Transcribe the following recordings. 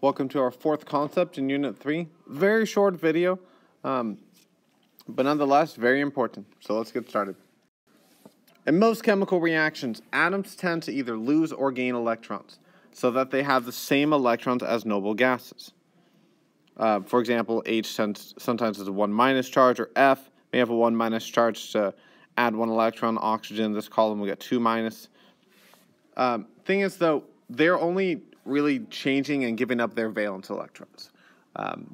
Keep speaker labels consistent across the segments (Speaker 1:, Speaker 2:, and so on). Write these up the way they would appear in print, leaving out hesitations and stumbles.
Speaker 1: Welcome to our fourth concept in Unit 3. Very short video, but nonetheless very important. So let's get started. In most chemical reactions, atoms tend to either lose or gain electrons, so that they have the same electrons as noble gases. For example, H sometimes has a 1 minus charge, or F may have a 1 minus charge to add 1 electron. Oxygen, this column will get 2 minus. Thing is, though, they're only really changing and giving up their valence electrons.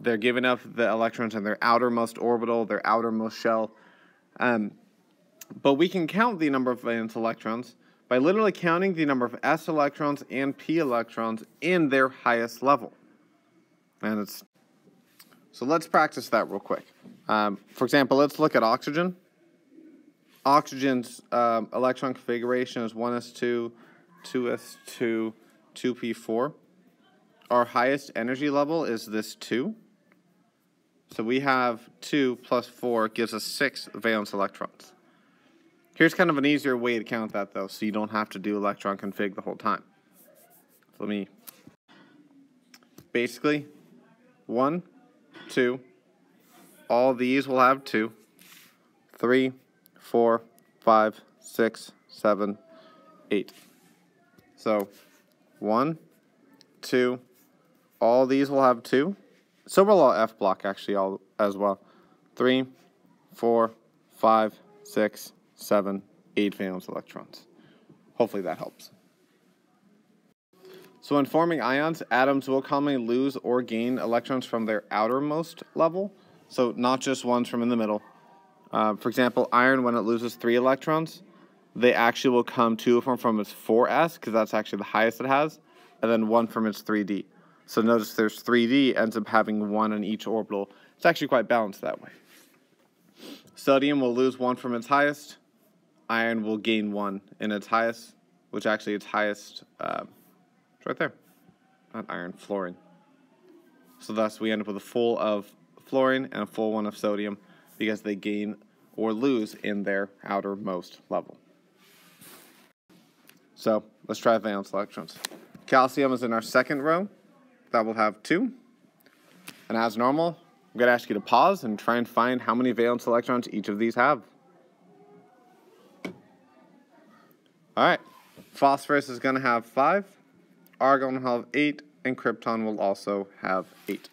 Speaker 1: They're giving up the electrons in their outermost orbital, their outermost shell. But we can count the number of valence electrons by literally counting the number of s electrons and p electrons in their highest level. So let's practice that real quick. For example, let's look at oxygen. Oxygen's electron configuration is 1s2, 2s2, 2p4. Our highest energy level is this 2. So we have 2 plus 4 gives us 6 valence electrons. Here's kind of an easier way to count that, though, so you don't have to do electron config the whole time. So basically, 1, 2, all these will have 2, 3, 4, 5, 6, 7, 8. So 1, 2, all these will have 2. So will all F block actually as well. 3, 4, 5, 6, 7, 8 valence electrons. Hopefully that helps. So in forming ions, atoms will commonly lose or gain electrons from their outermost level. So not just ones from in the middle. For example, iron, when it loses 3 electrons, they actually will come 2 of them from its 4s, because that's actually the highest it has, and then 1 from its 3d. So notice there's 3d, ends up having 1 in each orbital. It's actually quite balanced that way. Sodium will lose 1 from its highest. Iron will gain 1 in its highest, which actually its highest, it's right there. Not iron, fluorine. So thus we end up with a full of fluorine and a full one of sodium, because they gain or lose in their outermost level. So let's try valence electrons. Calcium is in our second row. That will have 2. And as normal, I'm going to ask you to pause and try and find how many valence electrons each of these have. Alright, phosphorus is going to have 5, argon will have 8, and krypton will also have 8.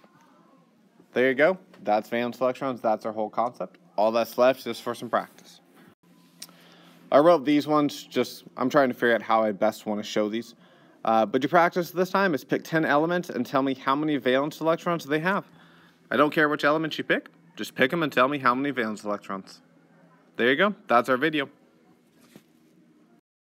Speaker 1: There you go. That's valence electrons. That's our whole concept. All that's left is just for some practice. I wrote these ones I'm trying to figure out how I best want to show these. But your practice this time is pick 10 elements and tell me how many valence electrons they have. I don't care which elements you pick. Just pick them and tell me how many valence electrons. There you go. That's our video.